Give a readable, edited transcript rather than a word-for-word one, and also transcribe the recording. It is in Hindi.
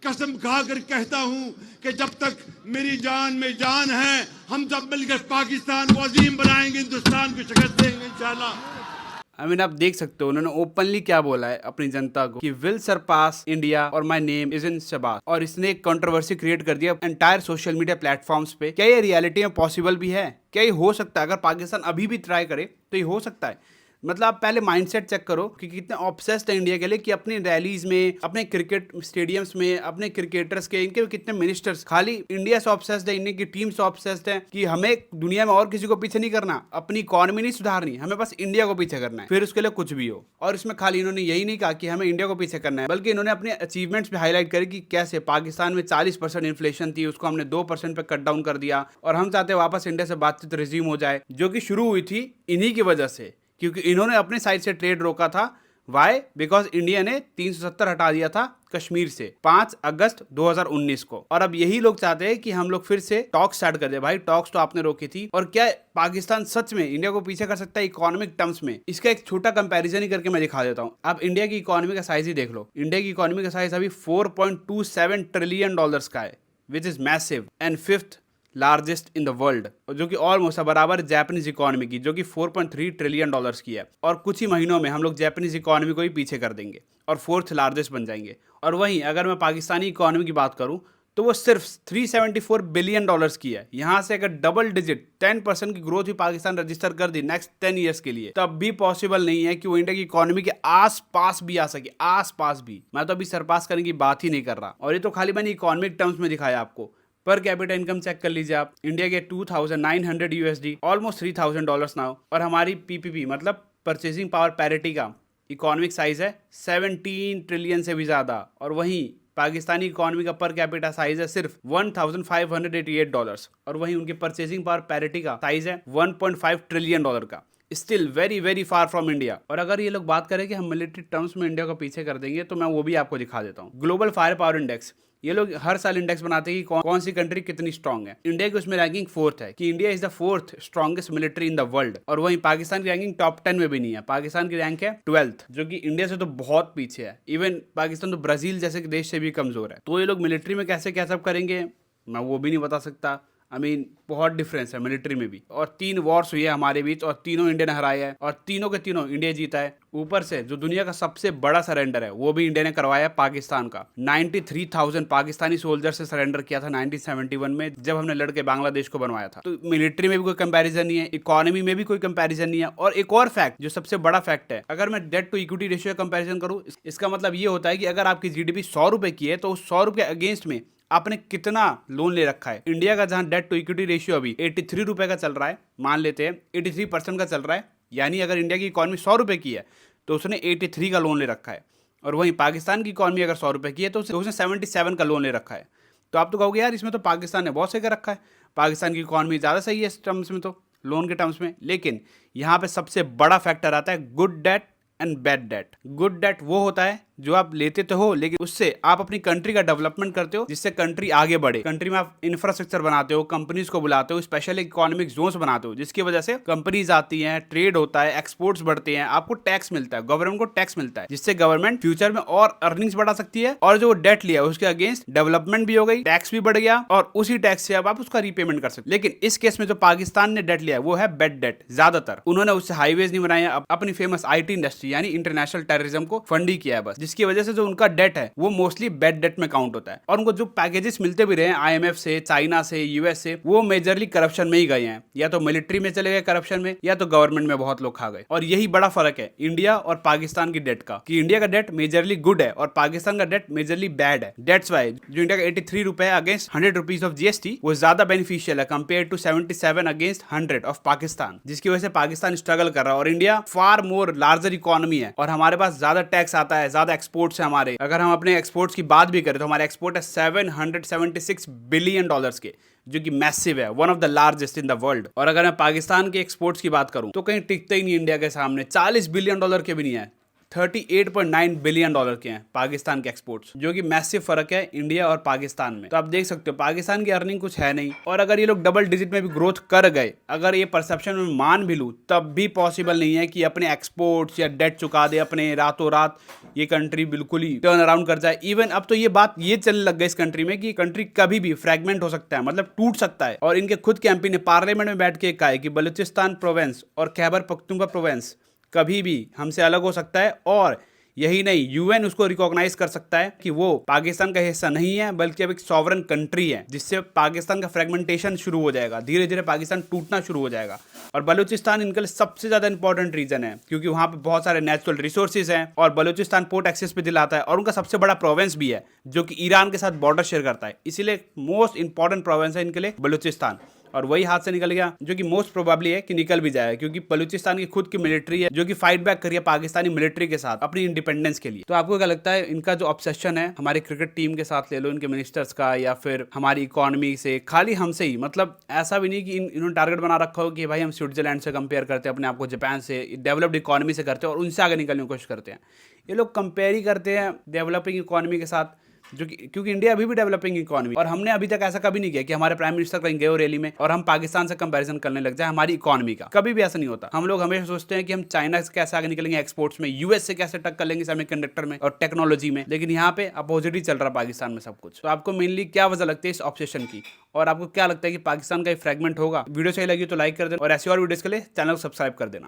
कसम खाकर कहता हूं कि जब तक मेरी जान में जान है, हम सब मिलकर पाकिस्तान को अजीम बनाएंगे, हिंदुस्तान को शिकस्त देंगे इंशाल्लाह। आप देख सकते हो उन्होंने ओपनली क्या बोला है अपनी जनता को कि विल सरपास इंडिया और my name is in Shahbaz, और इसने एक कंट्रोवर्सी क्रिएट कर दिया एंटायर सोशल मीडिया प्लेटफॉर्म्स पे। क्या ये रियलिटी में पॉसिबल भी है? क्या ये हो सकता है? अगर पाकिस्तान अभी भी ट्राई करे तो ये हो सकता है। मतलब आप पहले माइंडसेट चेक करो कि कितने ऑब्सेस्ड है इंडिया के लिए, कि अपनी रैलीज में, अपने क्रिकेट स्टेडियम्स में, अपने क्रिकेटर्स के, इनके कितने मिनिस्टर्स खाली इंडिया से ऑब्सेस्ड है, इंडिया की टीम से ऑब्सेस्ड है कि हमें दुनिया में और किसी को पीछे नहीं करना, अपनी इकोनॉमी नहीं सुधारनी, हमें बस इंडिया को पीछे करना है, फिर उसके लिए कुछ भी हो। और इसमें खाली इन्होंने यही नहीं कहा कि हमें इंडिया को पीछे करना है, बल्कि इन्होंने अपने अचीवमेंट्स भी हाईलाइट करी कि कैसे पाकिस्तान में 40% इन्फ्लेशन थी, उसको हमने 2% पे कट डाउन कर दिया, और हम चाहते हैं वापस इंडिया से बातचीत रिज्यूम हो जाए, जो कि शुरू हुई थी इन्हीं की वजह से, क्योंकि इन्होंने अपने साइड से ट्रेड रोका था। वाई? बिकॉज इंडिया ने 370 हटा दिया था कश्मीर से 5 अगस्त 2019 को, और अब यही लोग चाहते हैं कि हम लोग फिर से टॉक स्टार्ट कर दे। भाई टॉक्स तो आपने रोकी थी, और क्या पाकिस्तान सच में इंडिया को पीछे कर सकता है इकोनॉमिक टर्म्स में? इसका एक छोटा कंपैरिजन ही करके मैं दिखा देता हूं। आप इंडिया की इकोनॉमी का साइज ही देख लो। इंडिया की इकोनॉमी का साइज अभी $4.27 ट्रिलियन का है, which is massive, and 5th largest in the world, जो कि ऑलमोस्ट बराबर जापानीज इकोनॉमी की, जो कि $4.3 ट्रिलियन की है। और कुछ ही महीनों में हम लोग जापानीज इकोनॉमी को ही पीछे कर देंगे और 4th लार्जेस्ट बन जाएंगे। और वहीं अगर मैं पाकिस्तानी इकोनॉमी की बात करूं तो वो सिर्फ $374 बिलियन की है। यहां से अगर डबल डिजिट 10% की ग्रोथ भी पाकिस्तान रजिस्टर कर दी नेक्स्ट 10 ईयर्स के लिए, तब भी पॉसिबल नहीं है कि वो इंडिया की इकोनॉमी के आस पास भी आ सके, आस पास भी। मैं तो अभी सरपास करने की बात ही नहीं कर रहा, और ये तो खाली मैंने इकोनॉमिक टर्म्स में दिखाया आपको। पर कैपिटा इनकम चेक कर लीजिए आप, इंडिया के 2900 USD, ऑलमोस्ट $3000 नाउ, और हमारी पीपीपी मतलब परचेसिंग पावर पैरिटी का इकोनॉमिक साइज है 17 ट्रिलियन से भी ज्यादा। और वहीं पाकिस्तानी इकोनॉमी का पर कैपिटा साइज है सिर्फ $1588, और वहीं उनके परचेसिंग पावर पैरिटी का साइज है $1.5 ट्रिलियन का। Still very very far from India. और अगर ये लोग बात करें कि हम मिलिट्री टर्म्स में इंडिया को पीछे कर देंगे, तो मैं वो भी आपको दिखा देता हूँ। ग्लोबल फायर पावर इंडेक्स, ये लोग हर साल इंडेक्स बनाते हैं कि कौन सी कंट्री कितनी स्ट्रांग है। इंडिया की उसमें रैंकिंग 4th है, कि India is the 4th strongest military in the world. और वहीं पाकिस्तान की रैंकिंग टॉप 10 में भी नहीं है, पाकिस्तान की रैंक है 12th, जो कि इंडिया से तो बहुत पीछे है। इवन पाकिस्तान तो ब्राजील जैसे देश से भी कमजोर है। तो ये लोग मिलिट्री में कैसे क्या सब करेंगे, मैं वो भी नहीं बता सकता। बहुत डिफरेंस है मिलिट्री में भी। और 3 वॉर्स हुई है हमारे बीच, और तीनों इंडिया ने हराया है, और तीनों के तीनों इंडिया जीता है। ऊपर से जो दुनिया का सबसे बड़ा सरेंडर है वो भी इंडिया ने करवाया है पाकिस्तान का। 93,000 पाकिस्तानी सोल्जर से सरेंडर किया था 1971 में, जब हमने लड़के बांग्लादेश को बनवाया था। तो मिलिट्री में भी कोई कंपैरिजन नहीं है, इकोनॉमी में भी कोई कंपैरिजन नहीं है। और एक और फैक्ट, जो सबसे बड़ा फैक्ट है, अगर मैं डेट टू इक्विटी रेशियो का कंपैरिजन करूं, इसका मतलब ये होता है कि अगर आपकी जीडीपी 100 रुपए की है, तो उस 100 रुपए अगेंस्ट में आपने कितना लोन ले रखा है। इंडिया का जहां डेट टू इक्विटी रेशियो अभी 83 रुपए का चल रहा है, मान लेते हैं 83% का चल रहा है, यानी अगर इंडिया की इकोनॉमी 100 रुपए की है तो उसने 83 का लोन ले रखा है। और वहीं पाकिस्तान की इकोनॉमी अगर 100 रुपए की है तो उसने 77 का लोन ले रखा है। तो आप तो कहोगे यार इसमें तो पाकिस्तान ने बहुत सही कर रखा है, पाकिस्तान की इकोनॉमी ज़्यादा सही है इस टर्म्स में, तो लोन के टर्म्स में। लेकिन यहाँ पे सबसे बड़ा फैक्टर आता है good debt and bad debt. Good debt वो होता है जो आप लेते तो हो, लेकिन उससे आप अपनी कंट्री का डेवलपमेंट करते हो, जिससे कंट्री आगे बढ़े। कंट्री में आप इंफ्रास्ट्रक्चर बनाते हो, कंपनीज को बुलाते हो, स्पेशल इकोनॉमिक जोन्स बनाते हो, जिसकी वजह से कंपनीज आती हैं, ट्रेड होता है, एक्सपोर्ट्स बढ़ते हैं, आपको टैक्स मिलता है, गवर्नमेंट को टैक्स मिलता है, जिससे गवर्नमेंट फ्यूचर में और अर्निंग्स बढ़ा सकती है। और जो डेट लिया उसके अगेंस्ट डेवलपमेंट भी हो गई, टैक्स भी बढ़ गया, और उसी टैक्स से अब आप उसका रीपेमेंट कर सकते। लेकिन इस केस में जो पाकिस्तान ने डेट लिया वो है बैड डेट। ज्यादातर उन्होंने उससे हाईवेज नहीं बनाया, अपनी फेमस IT इंडस्ट्री यानी इंटरनेशनल टेररिज्म को फंड ही किया है बस, जिसकी वजह से जो उनका डेट है वो मोस्टली बैड डेट में काउंट होता है। और उनको जो पैकेजेस मिलते भी रहे IMF से, चाइना से, US से, वो मेजरली करप्शन में ही गए हैं, या तो मिलिट्री में चले गए करप्शन में, या तो गवर्नमेंट में बहुत लोग खा गए। और यही बड़ा फर्क है इंडिया और पाकिस्तान की डेट का, कि इंडिया का डेट मेजरली गुड है और पाकिस्तान का डेट मेजरली बैड है। डेट्स वाई जो इंडिया का 83 रुपए अगेंस्ट 100 रुपीज ऑफ GST वो ज्यादा बेनिफिशियल है compare to 77 against 100 of Pakistan, जिसकी वजह से पाकिस्तान स्ट्रगल कर रहा है। और India far more larger economy है, और हमारे पास ज्यादा टैक्स आता है, ज्यादा एक्सपोर्ट्स है हमारे। अगर हम अपने एक्सपोर्ट्स की बात भी करें तो हमारे एक्सपोर्ट है $776 बिलियन के, जो कि मैसिव है, one of the largest in the world. और अगर मैं पाकिस्तान के एक्सपोर्ट्स की बात करूं तो कहीं टिकते ही नहीं इंडिया के सामने, $40 बिलियन के भी नहीं है। $38.9 बिलियन के हैं पाकिस्तान के एक्सपोर्ट्स, जो कि मैसिव फर्क है इंडिया और पाकिस्तान में। तो आप देख सकते हो पाकिस्तान की अर्निंग कुछ है नहीं, और अगर ये लोग डबल डिजिट में भी ग्रोथ कर गए, अगर ये परसेप्शन में मान भी लूँ, तब भी पॉसिबल नहीं है कि अपने एक्सपोर्ट्स या डेट चुका दे अपने रातों रात ये कंट्री बिल्कुल ही टर्न अराउंड कर जाए। इवन अब तो ये बात ये चलने लग गई इस कंट्री में कि कंट्री कभी भी फ्रैगमेंट हो सकता है, मतलब टूट सकता है। और इनके खुद के एमपी ने पार्लियामेंट में बैठ के कहा है कि बलूचिस्तान प्रोविंस और खैबर पख्तूनख्वा प्रोविंस कभी भी हमसे अलग हो सकता है, और यही नहीं, यूएन उसको रिकॉग्नाइज कर सकता है कि वो पाकिस्तान का हिस्सा नहीं है, बल्कि अब एक सॉवरन कंट्री है, जिससे पाकिस्तान का फ्रेगमेंटेशन शुरू हो जाएगा, धीरे धीरे पाकिस्तान टूटना शुरू हो जाएगा। और बलूचिस्तान इनके लिए सबसे ज्यादा इंपॉर्टेंट रीजन है, क्योंकि वहां पे बहुत सारे नेचुरल रिसोर्सेज हैं, और बलूचिस्तान पोर्ट एक्सेस पे दिलाता है, और उनका सबसे बड़ा प्रोविंस भी है, जो कि ईरान के साथ बॉर्डर शेयर करता है। इसीलिए मोस्ट इंपॉर्टेंट प्रोविंस है इनके लिए बलूचिस्तान, और वही हाथ से निकल गया, जो कि मोस्ट प्रोबेबली है कि निकल भी जाएगा, क्योंकि बलूचिस्तान की खुद की मिलिट्री है जो कि फाइट बैक करिए पाकिस्तानी मिलिट्री के साथ अपनी इंडिपेंडेंस के लिए। तो आपको क्या लगता है, इनका जो ऑब्सेशन है हमारी क्रिकेट टीम के साथ ले लो, इनके मिनिस्टर्स का, या फिर हमारी इकोनॉमी से, खाली हमसे ही, मतलब ऐसा भी नहीं कि इन्होंने टारगेट बना रखा हो कि भाई हम स्विट्जरलैंड से कंपेयर करते हैं अपने आप को, जापान से, डेवलप्ड इकोनॉमी से करते हैं और उनसे आगे निकलने की कोशिश करते हैं। ये लोग कंपेयर ही करते हैं डेवलपिंग इकोनॉमी के साथ, जो कि क्योंकि इंडिया अभी भी डेवलपिंग इकोनॉमी, और हमने अभी तक ऐसा कभी नहीं किया कि हमारे प्राइम मिनिस्टर कहीं गए हो रैली में और हम पाकिस्तान से कंपैरिजन करने लग जाए हमारी इकोनॉमी का। कभी भी ऐसा नहीं होता। हम लोग हमेशा सोचते हैं कि हम चाइना से कैसे आगे निकलेंगे एक्सपोर्ट्स में, यूएस से कैसे टक्कर लेंगे सेमीकंडक्टर में और टेक्नोलॉजी में, लेकिन यहाँ पे अपोजिट ही चल रहा है पाकिस्तान में सब कुछ। तो आपको मेनली क्या वजह लगती है इस ऑब्सेशन की, और आपको क्या लगता है कि पाकिस्तान का फ्रेगमेंट होगा? वीडियो सही लगी तो लाइक कर देना, और ऐसी और वीडियोस के लिए चैनल को सब्सक्राइब कर देना।